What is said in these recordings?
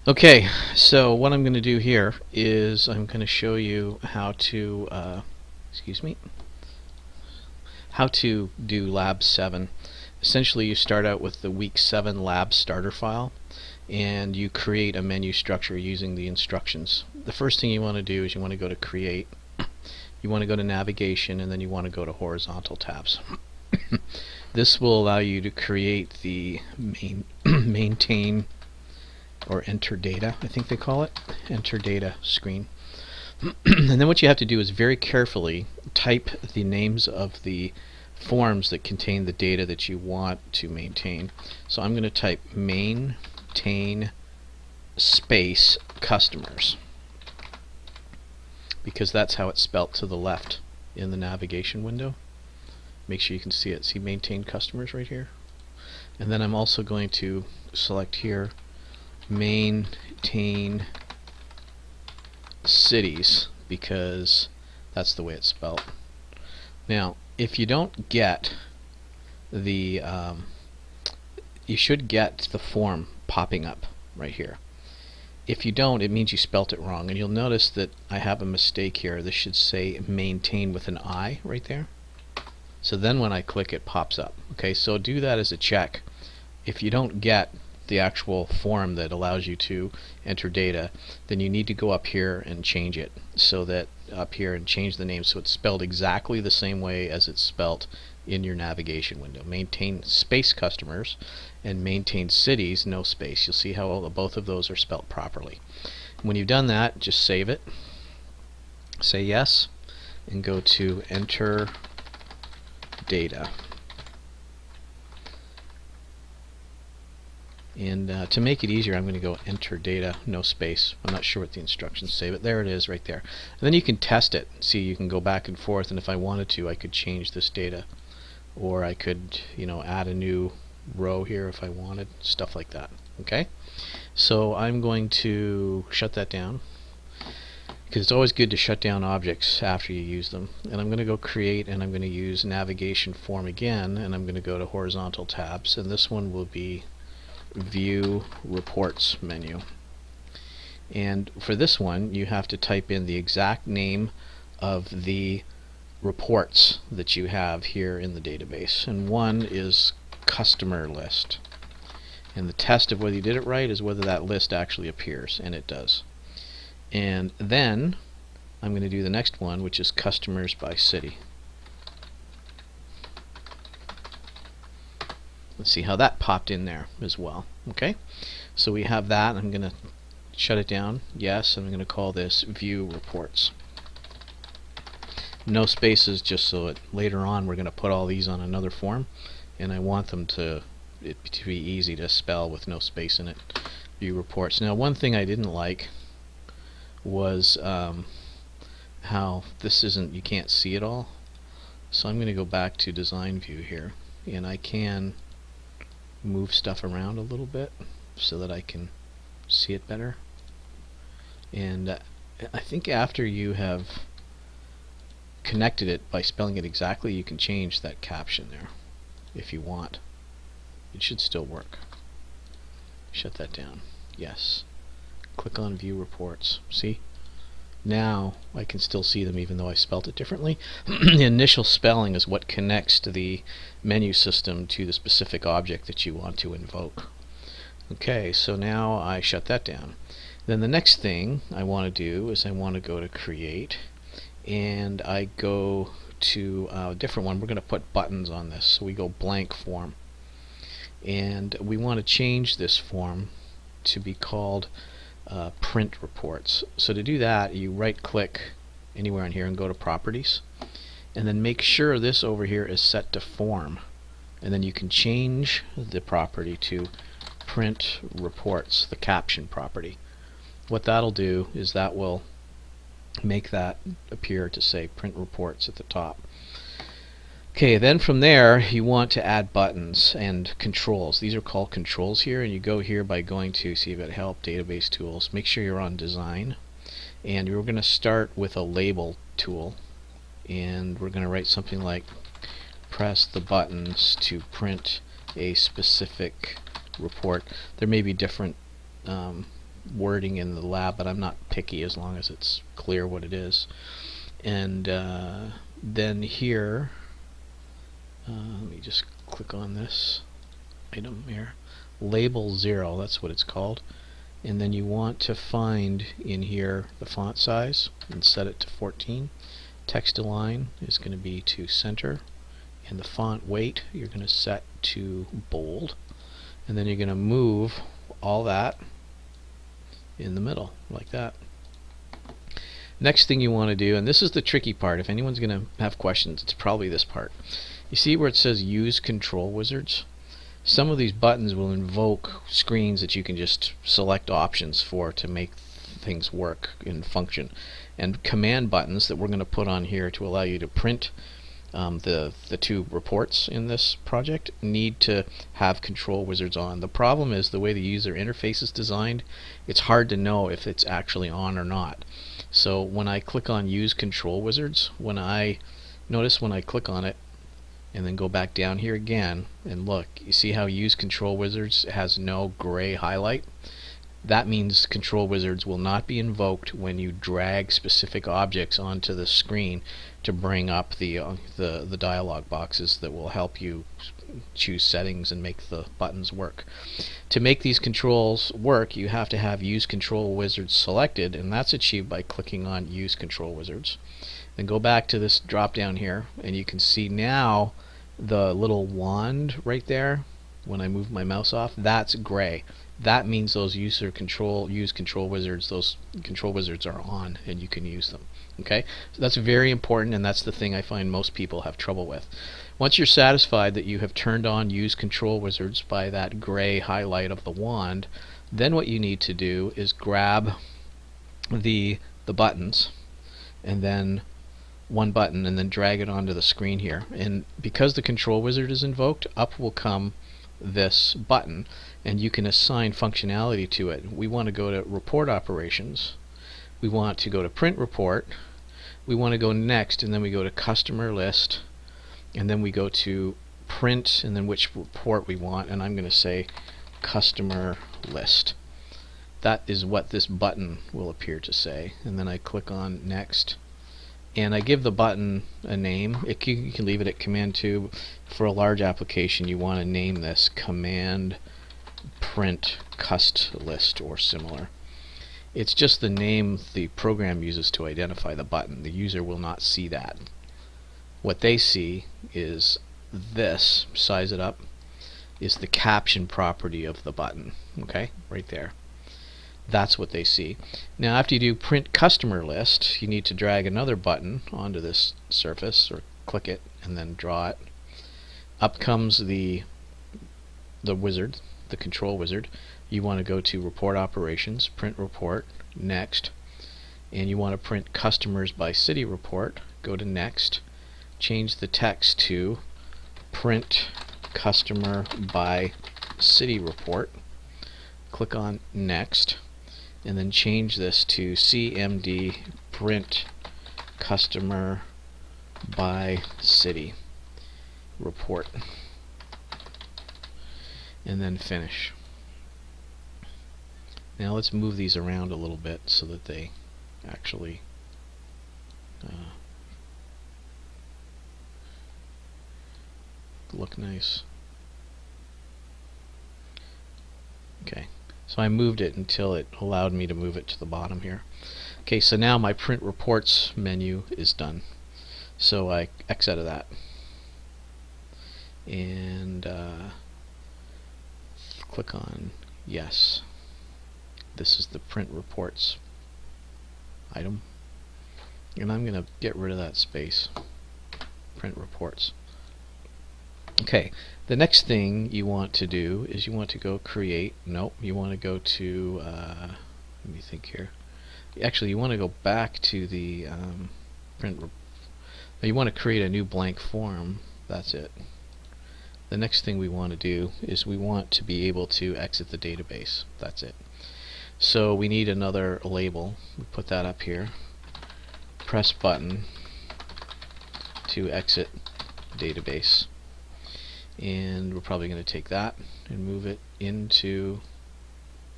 Okay, so what I'm going to do here is I'm going to show you how to, excuse me, how to do Lab 7. Essentially, you start out with the Week 7 Lab starter file, and you create a menu structure using the instructions. The first thing you want to do is you want to go to Create, you want to go to Navigation, and then you want to go to Horizontal tabs. This will allow you to create the maintain or enter data, I think they call it, enter data screen. And then what you have to do is very carefully type the names of the forms that contain the data that you want to maintain. So I'm going to type maintain space customers, because that's how it's spelt to the left in the navigation window. Make sure you can see it. See maintain customers right here. And then I'm also going to select here maintain cities, because that's the way it's spelled. Now, if you don't get the you should get the form popping up right here. If you don't, it means you spelt it wrong, and you'll notice that I have a mistake here. This should say maintain with an I right there. So then when I click, it pops up. Okay, so do that as a check. If you don't get the actual form that allows you to enter data, then you need to go up here and change it, so that up here and change the name so it's spelled exactly the same way as it's spelled in your navigation window. Maintain space customers and maintain cities, no space. You'll see how both of those are spelled properly. When you've done that, just save it, say yes, and go to enter data. And to make it easier, I'm going to go enter data, no space. I'm not sure what the instructions say, but there it is right there. And then you can test it. See, you can go back and forth, and if I wanted to, I could change this data, or I could, add a new row here if I wanted, stuff like that. Okay, so I'm going to shut that down, because it's always good to shut down objects after you use them. And I'm going to go create, and I'm going to use navigation form again, and I'm going to go to horizontal tabs, and this one will be view reports menu. And for this one, you have to type in the exact name of the reports that you have here in the database, and one is customer list, and the test of whether you did it right is whether that list actually appears, and it does. And then I'm going to do the next one, which is customers by city. Let's see how that popped in there as well. Okay, so we have that. I'm going to shut it down. Yes, I'm going to call this view reports. No spaces, just so that later on we're going to put all these on another form, and I want them to be easy to spell with no space in it. View reports. Now, one thing I didn't like was how this isn't, you can't see it all. So I'm going to go back to design view here, and I can move stuff around a little bit so that I can see it better. And I think after you have connected it by spelling it exactly, you can change that caption there if you want. It should still work. Shut that down. Yes. Click on view reports. See? Now I can still see them even though I spelled it differently. The initial spelling is what connects to the menu system to the specific object that you want to invoke. Okay, so now I shut that down. Then the next thing I want to do is I want to go to create, and I go to a different one. We're going to put buttons on this, so we go blank form, and we want to change this form to be called print reports. So to do that, you right click anywhere on here and go to properties, and then make sure this over here is set to form, and then you can change the property to print reports, the caption property. What that'll do is that will make that appear to say print reports at the top. Okay, then from there you want to add buttons and controls. These are called controls here, and you go here by going to, see, you've got help, database tools. Make sure you're on design, and we're going to start with a label tool, and we're going to write something like press the buttons to print a specific report. There may be different wording in the lab, but I'm not picky as long as it's clear what it is. And then here, let me just click on this item here, label 0, that's what it's called. And then you want to find in here the font size and set it to 14. Text align is going to be to center, and the font weight you're going to set to bold, and then you're going to move all that in the middle like that. Next thing you want to do, and this is the tricky part, if anyone's going to have questions, it's probably this part. You see where it says use control wizards? Some of these buttons will invoke screens that you can just select options for to make things work and function. And command buttons that we're going to put on here to allow you to print the two reports in this project need to have control wizards on. The problem is the way the user interface is designed, it's hard to know if it's actually on or not. So when I click on use control wizards, notice when I click on it and then go back down here again and look, you see how use control wizards has no gray highlight? That means control wizards will not be invoked when you drag specific objects onto the screen to bring up the dialog boxes that will help you choose settings and make the buttons work. To make these controls work, you have to have use control wizards selected, and that's achieved by clicking on use control wizards. Then go back to this drop down here, and you can see now the little wand right there. When I move my mouse off, that's gray. That means those use control wizards, those control wizards are on and you can use them. Okay, so that's very important, and that's the thing I find most people have trouble with. Once you're satisfied that you have turned on use control wizards by that gray highlight of the wand, then what you need to do is grab the buttons, and then one button, and then drag it onto the screen here. And because the control wizard is invoked, up will come this button, and you can assign functionality to it. We want to go to report operations, we want to go to print report, we want to go next, and then we go to customer list, and then we go to print, and then which report we want, and I'm going to say customer list. That is what this button will appear to say, and then I click on next, and I give the button a name. You can leave it at command 2. For a large application, you want to name this command print cust list or similar. It's just the name the program uses to identify the button. The user will not see that. What they see is this, size it up, is the caption property of the button. Okay, right there. That's what they see. Now after you do print customer list, you need to drag another button onto this surface, or click it and then draw it. Up comes the wizard, the control wizard. You want to go to report operations, print report, next, and you want to print customers by city report. Go to next, change the text to print customer by city report, click on next, and then change this to CMD print customer by city report, and then finish. Now let's move these around a little bit so that they actually look nice. Okay, so I moved it until it allowed me to move it to the bottom here. Okay, so now my print reports menu is done. So I X out of that, and click on yes. This is the print reports item, and I'm going to get rid of that space. Print reports. Okay, the next thing you want to do is you want to go create, you want to go to, let me think here. Actually, you want to go back to the you want to create a new blank form. That's it. The next thing we want to do is we want to be able to exit the database. That's it. So we need another label. We put that up here. Press button to exit database. And we're probably going to take that and move it into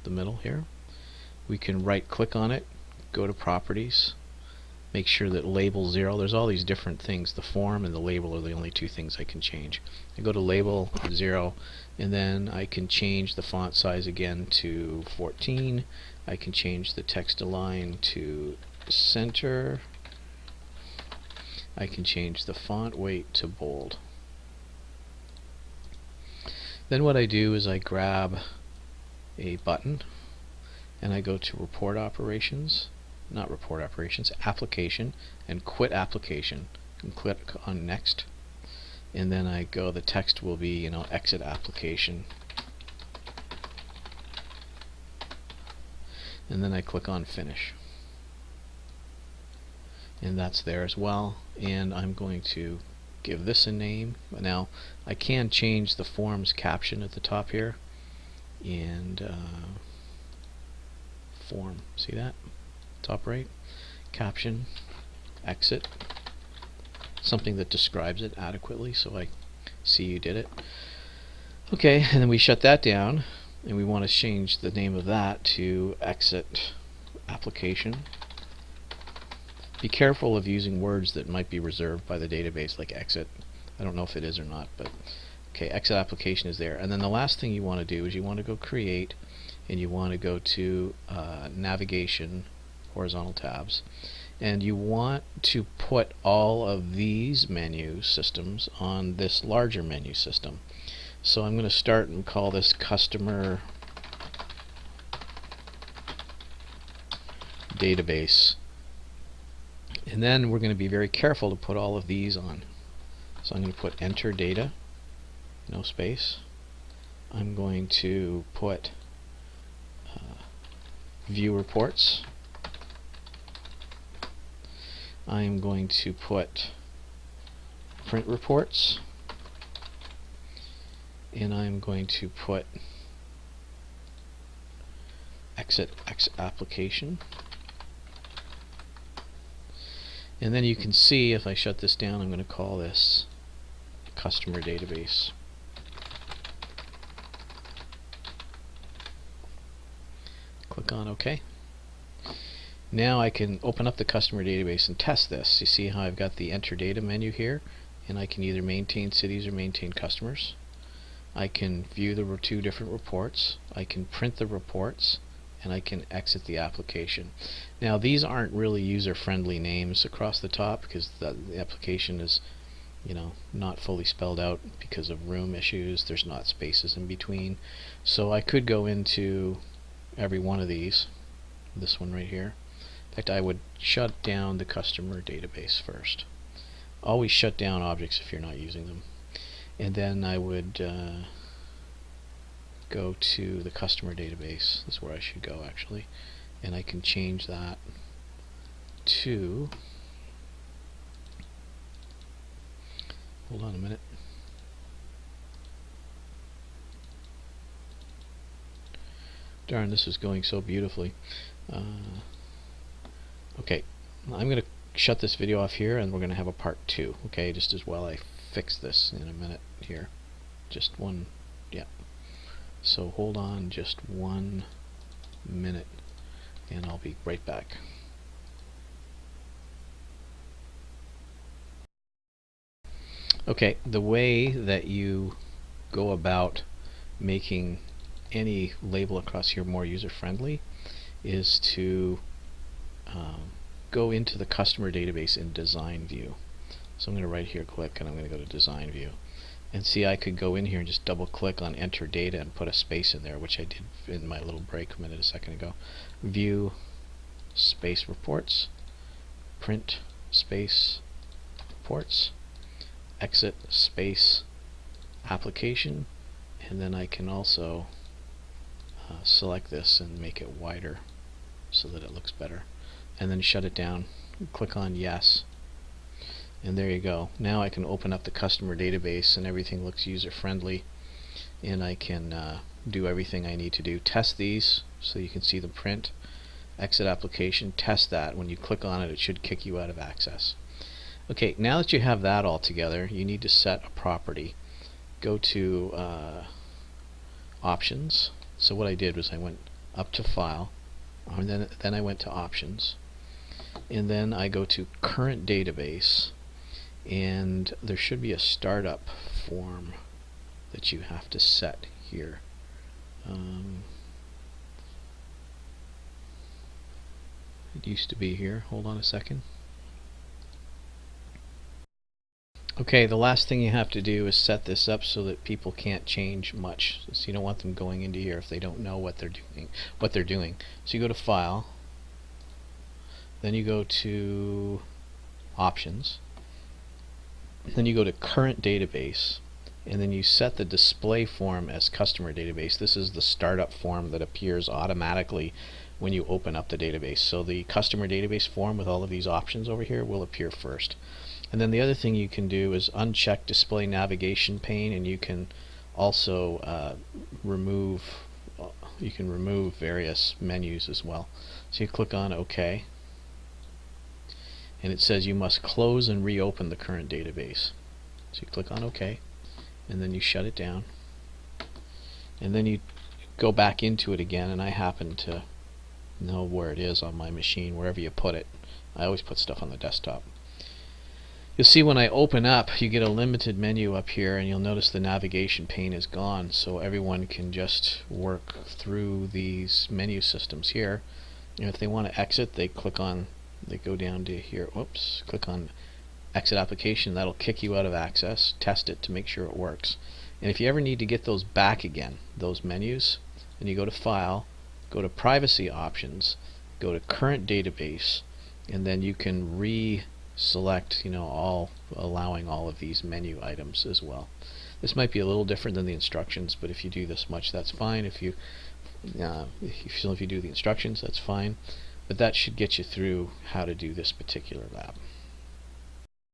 the middle here. we can right click on it, go to properties, make sure that label 0, there's all these different things, the form and the label are the only two things I can change. I go to label 0, and then I can change the font size again to 14. I can change the text align to center. I can change the font weight to bold. Then what I do is I grab a button and I go to report operations, not report operations, application, and quit application, and click on next, and then I go, the text will be, exit application, and then I click on finish, and that's there as well. And I'm going to give this a name. Now I can change the form's caption at the top here, and form, see that? Top right, caption, exit, something that describes it adequately so I see you did it. Okay, and then we shut that down, and we want to change the name of that to exit application. Be careful of using words that might be reserved by the database, like exit. I don't know if it is or not, but okay, exit application is there. And then the last thing you want to do is you want to go create, and you want to go to navigation, horizontal tabs, and you want to put all of these menu systems on this larger menu system. So I'm going to start and call this customer database, and then we're going to be very careful to put all of these on. So I'm going to put enter data, no space. I'm going to put view reports. I'm going to put print reports, and I'm going to put exit application. And then you can see, if I shut this down, I'm going to call this customer database. Click on OK. Now I can open up the customer database and test this. You see how I've got the enter data menu here, and I can either maintain cities or maintain customers. I can view the two different reports. I can print the reports, and I can exit the application. Now these aren't really user-friendly names across the top because the application is not fully spelled out because of room issues. There's not spaces in between. So I could go into every one of these, this one right here. In fact, I would shut down the customer database first. Always shut down objects if you're not using them. And then I would go to the customer database. That's where I should go actually. And I can change that to, hold on a minute. Darn, this is going so beautifully. Okay, I'm going to shut this video off here, and we're going to have a part 2. Okay, just as well I fix this in a minute here. Just one, yeah. So hold on just 1 minute, and I'll be right back. Okay, the way that you go about making any label across here more user-friendly is to go into the customer database in design view. So I'm going to right here click, and I'm going to go to design view, and see I could go in here and just double click on enter data and put a space in there, which I did in my little break a second ago. View space reports, print space reports, exit space application, and then I can also select this and make it wider so that it looks better, and then shut it down, click on yes, and there you go. Now I can open up the customer database and everything looks user friendly, and I can do everything I need to do. Test these so you can see the print, exit application, test that. When you click on it, it should kick you out of access. Okay, now that you have that all together, you need to set a property. Go to options. So what I did was I went up to file, And then I went to options, and then I go to current database, and there should be a startup form that you have to set here. It used to be here. Hold on a second. Okay, the last thing you have to do is set this up so that people can't change much. So you don't want them going into here if they don't know what they're doing. So you go to File, then you go to Options, then you go to Current Database, and then you set the display form as Customer Database. This is the startup form that appears automatically when you open up the database. So the Customer Database form with all of these options over here will appear first. And then the other thing you can do is uncheck Display Navigation Pane, and you can also remove various menus as well. So you click on OK, and it says you must close and reopen the current database. So you click on OK, and then you shut it down, and then you go back into it again. And I happen to know where it is on my machine, wherever you put it. I always put stuff on the desktop. You'll see when I open up, you get a limited menu up here, and you'll notice the navigation pane is gone, so everyone can just work through these menu systems here. And if they want to exit, they go down to here, click on Exit Application. That'll kick you out of Access. Test it to make sure it works. And if you ever need to get those back again, those menus, then you go to File, go to Privacy Options, go to Current Database, and then you can select, allowing all of these menu items as well. This might be a little different than the instructions, but if you do this much, that's fine. If you do the instructions, that's fine. But that should get you through how to do this particular lab.